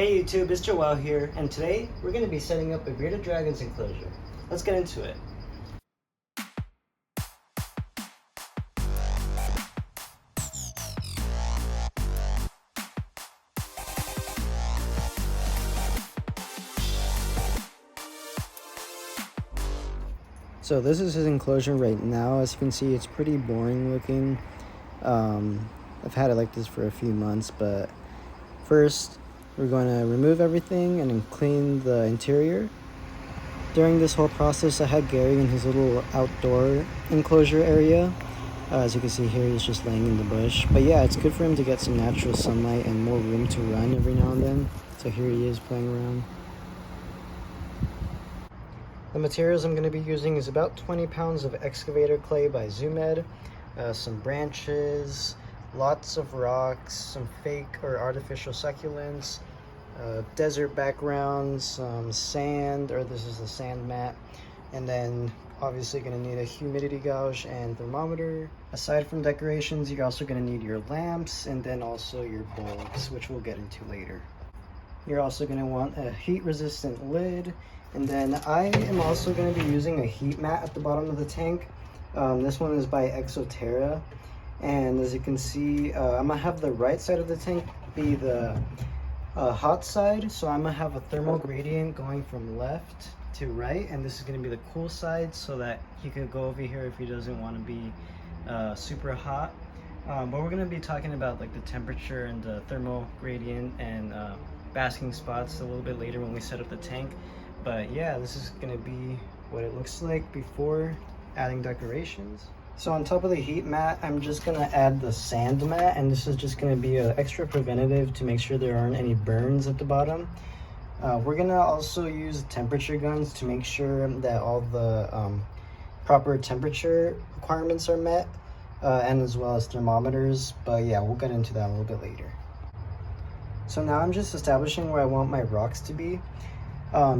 Hey YouTube, it's Joel here, and today we're going to be setting up a bearded dragon's enclosure. Let's get into it. So this is his enclosure right now. As you can see, it's pretty boring looking. I've had it like this for a few months, but first we're going to remove everything and then clean the interior. During this whole process, I had Gary in his little outdoor enclosure area. As you can see here, he's just laying in the bush. But yeah, it's good for him to get some natural sunlight and more room to run every now and then. So here he is playing around. The materials I'm going to be using is about 20 pounds of excavator clay by Zoomed, some branches, lots of rocks, some fake or artificial succulents, desert background, some sand, or this is a sand mat, and then obviously going to need a humidity gauge and thermometer. Aside from decorations, you're also going to need your lamps and then also your bulbs, which we'll get into later. You're also going to want a heat resistant lid, and then I am also going to be using a heat mat at the bottom of the tank. This one is by Excavator, and as you can see, I'm going to have the right side of the tank be the hot side, so I'm going to have a thermal gradient going from left to right, and this is going to be the cool side so that he could go over here if he doesn't want to be super hot. But we're going to be talking about like the temperature and the thermal gradient and basking spots a little bit later when we set up the tank. But yeah, this is going to be what it looks like before adding decorations. So on top of the heat mat, I'm just going to add the sand mat, and this is just going to be an extra preventative to make sure there aren't any burns at the bottom. We're going to also use temperature guns to make sure that all the proper temperature requirements are met, and as well as thermometers. But yeah, we'll get into that a little bit later. So now I'm just establishing where I want my rocks to be.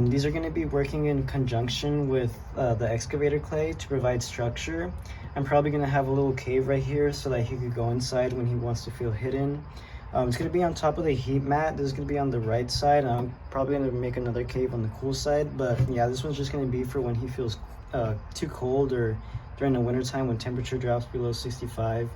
These are going to be working in conjunction with the excavator clay to provide structure. I'm probably going to have a little cave right here so that he could go inside when he wants to feel hidden. It's going to be on top of the heat mat. This is going to be on the right side. I'm probably going to make another cave on the cool side, but yeah, this one's just going to be for when he feels too cold or during the winter time when temperature drops below 65.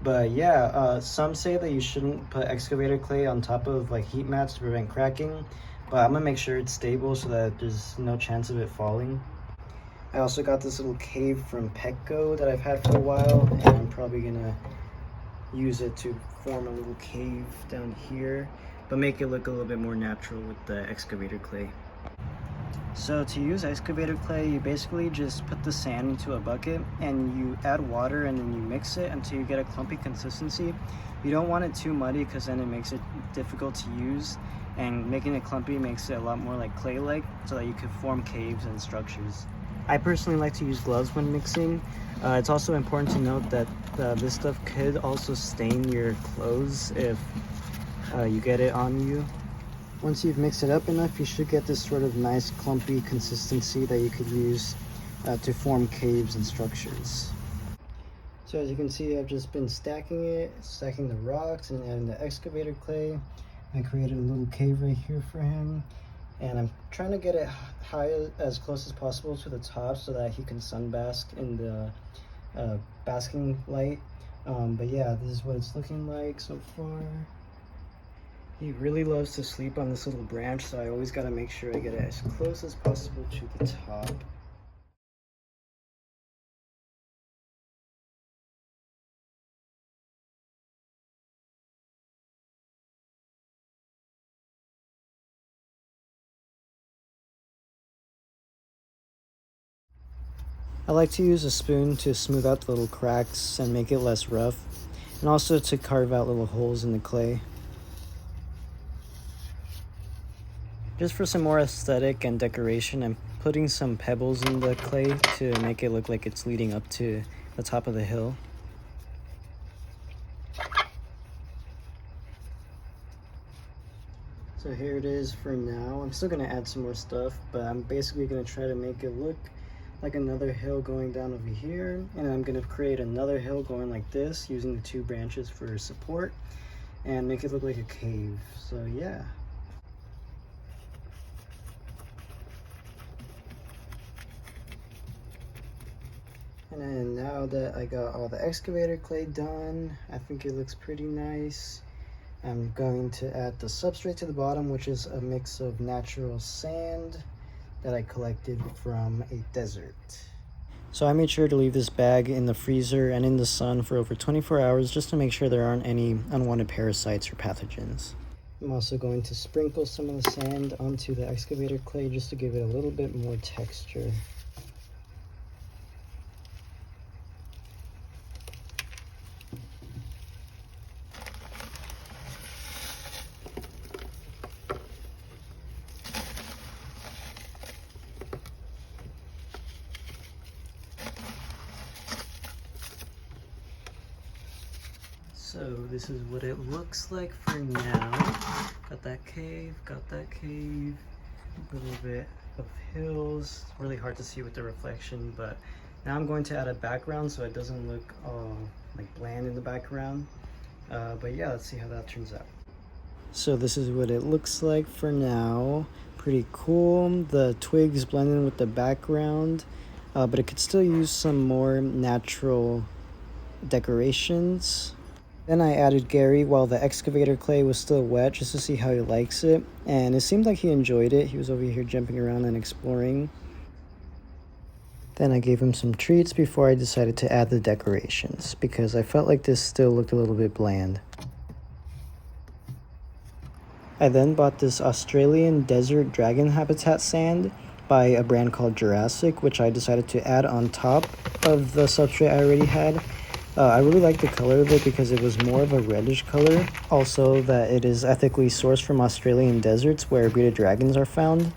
But yeah, some say that you shouldn't put excavator clay on top of like heat mats to prevent cracking, but I'm gonna make sure it's stable so that there's no chance of it falling. I also got this little cave from Petco that I've had for a while, and I'm probably gonna use it to form a little cave down here, but make it look a little bit more natural with the excavator clay. So to use excavator clay, you basically just put the sand into a bucket and you add water and then you mix it until you get a clumpy consistency. You don't want it too muddy because then it makes it difficult to use, and making it clumpy makes it a lot more like clay-like so that you could form caves and structures. I personally like to use gloves when mixing. It's also important to note that this stuff could also stain your clothes if you get it on you. Once you've mixed it up enough, you should get this sort of nice clumpy consistency that you could use to form caves and structures. So as you can see, I've just been stacking the rocks and adding the excavator clay. I created a little cave right here for him, and I'm trying to get it high as close as possible to the top so that he can sunbask in the basking light. But yeah, this is what it's looking like so far. He really loves to sleep on this little branch, so I always got to make sure I get it as close as possible to the top. I like to use a spoon to smooth out the little cracks and make it less rough, and also to carve out little holes in the clay. Just for some more aesthetic and decoration, I'm putting some pebbles in the clay to make it look like it's leading up to the top of the hill. So here it is for now. I'm still going to add some more stuff, but I'm basically going to try to make it look like another hill going down over here, and I'm going to create another hill going like this using the two branches for support and make it look like a cave. So yeah. And then now that I got all the excavator clay done, I think it looks pretty nice. I'm going to add the substrate to the bottom, which is a mix of natural sand that I collected from a desert. So I made sure to leave this bag in the freezer and in the sun for over 24 hours just to make sure there aren't any unwanted parasites or pathogens. I'm also going to sprinkle some of the sand onto the excavator clay just to give it a little bit more texture. So this is what it looks like for now. Got that cave, a little bit of hills. It's really hard to see with the reflection, but now I'm going to add a background so it doesn't look like bland in the background. But yeah, let's see how that turns out. So this is what it looks like for now. Pretty cool. The twigs blend in with the background, but it could still use some more natural decorations. Then I added Gary while the excavator clay was still wet just to see how he likes it, and it seemed like he enjoyed it. He was over here jumping around and exploring. Then I gave him some treats before I decided to add the decorations because I felt like this still looked a little bit bland. I then bought this Australian desert dragon habitat sand by a brand called Jurassic, which I decided to add on top of the substrate I already had. I really like the color of it because it was more of a reddish color. Also that it is ethically sourced from Australian deserts where bearded dragons are found.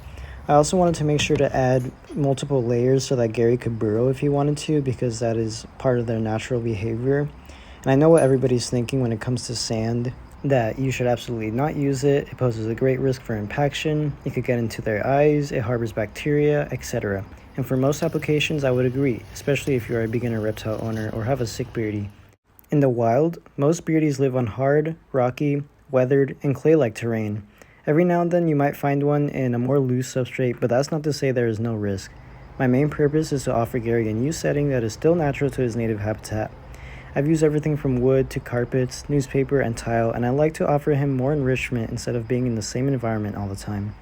I also wanted to make sure to add multiple layers so that Gary could burrow if he wanted to, because that is part of their natural behavior. And I know what everybody's thinking when it comes to sand, that you should absolutely not use it. It poses a great risk for impaction. It could get into their eyes, it harbors bacteria, etc. And for most applications, I would agree, especially if you're a beginner reptile owner or have a sick beardy. In the wild, most beardies live on hard, rocky, weathered, and clay-like terrain. Every now and then you might find one in a more loose substrate, but that's not to say there is no risk. My main purpose is to offer Gary a new setting that is still natural to his native habitat. I've used everything from wood to carpets, newspaper, and tile, and I like to offer him more enrichment instead of being in the same environment all the time.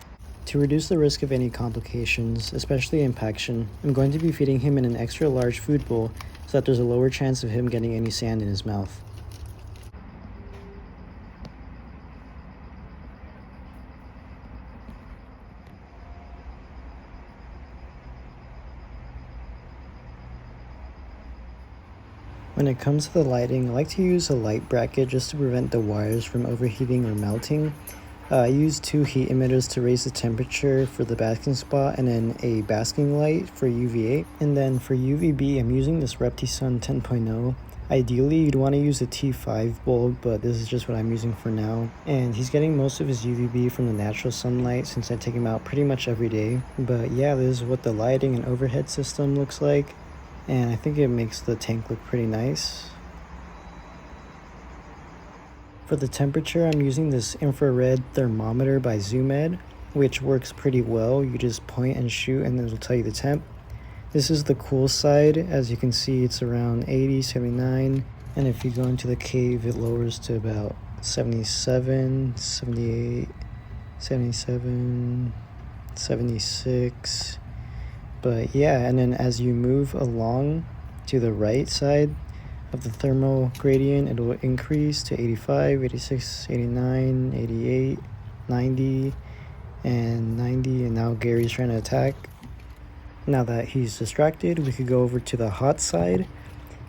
To reduce the risk of any complications, especially impaction, I'm going to be feeding him in an extra large food bowl so that there's a lower chance of him getting any sand in his mouth. When it comes to the lighting, I like to use a light bracket just to prevent the wires from overheating or melting. I use 2 heat emitters to raise the temperature for the basking spot, and then a basking light for UVA. And then for UVB, I'm using this ReptiSun 10.0. Ideally, you'd want to use a T5 bulb, but this is just what I'm using for now. And he's getting most of his UVB from the natural sunlight since I take him out pretty much every day. But yeah, this is what the lighting and overhead system looks like. And I think it makes the tank look pretty nice. For the temperature, I'm using this infrared thermometer by ZoomEd, which works pretty well. You just point and shoot and it'll tell you the temp. This is the cool side. As you can see, it's around 80, 79. And if you go into the cave, it lowers to about 77, 78, 77, 76. But yeah, and then as you move along to the right side of the thermal gradient, it will increase to 85, 86, 89, 88, 90, and 90, and now Gary's trying to attack. Now that he's distracted, we could go over to the hot side,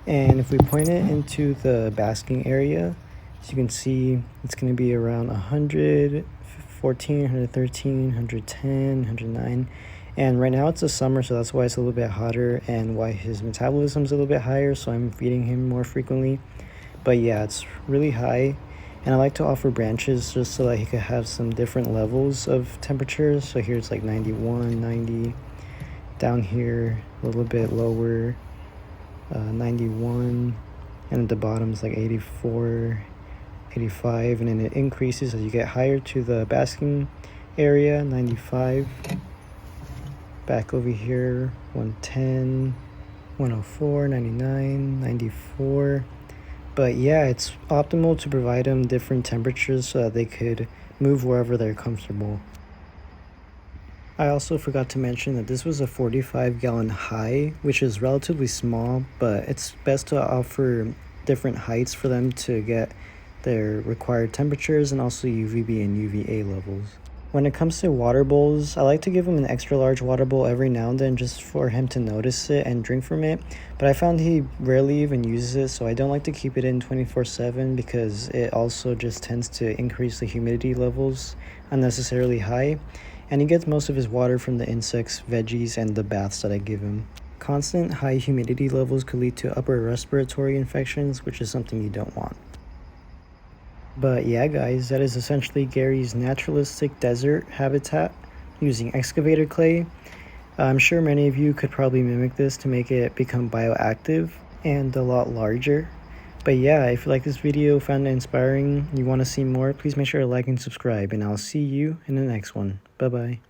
and if we point it into the basking area, as you can see, it's going to be around 114, 113, 110, 109. And right now it's the summer, so that's why it's a little bit hotter and why his metabolism is a little bit higher, so I'm feeding him more frequently. But yeah, it's really high, and I like to offer branches just so that he could have some different levels of temperatures. So here it's like 91, 90, down here a little bit lower, 91, and at the bottom is like 84, 85, and then it increases as you get higher to the basking area, 95. Back over here, 110, 104, 99, 94. But yeah, it's optimal to provide them different temperatures so that they could move wherever they're comfortable. I also forgot to mention that this was a 45-gallon high, which is relatively small, but it's best to offer different heights for them to get their required temperatures and also UVB and UVA levels. When it comes to water bowls, I like to give him an extra large water bowl every now and then just for him to notice it and drink from it, but I found he rarely even uses it, so I don't like to keep it in 24/7 because it also just tends to increase the humidity levels unnecessarily high, and he gets most of his water from the insects, veggies, and the baths that I give him. Constant high humidity levels could lead to upper respiratory infections, which is something you don't want. But yeah guys, that is essentially Gary's naturalistic desert habitat using excavator clay. I'm sure many of you could probably mimic this to make it become bioactive and a lot larger. But yeah, if you like this video, found it inspiring, you want to see more, please make sure to like and subscribe, and I'll see you in the next one. Bye bye.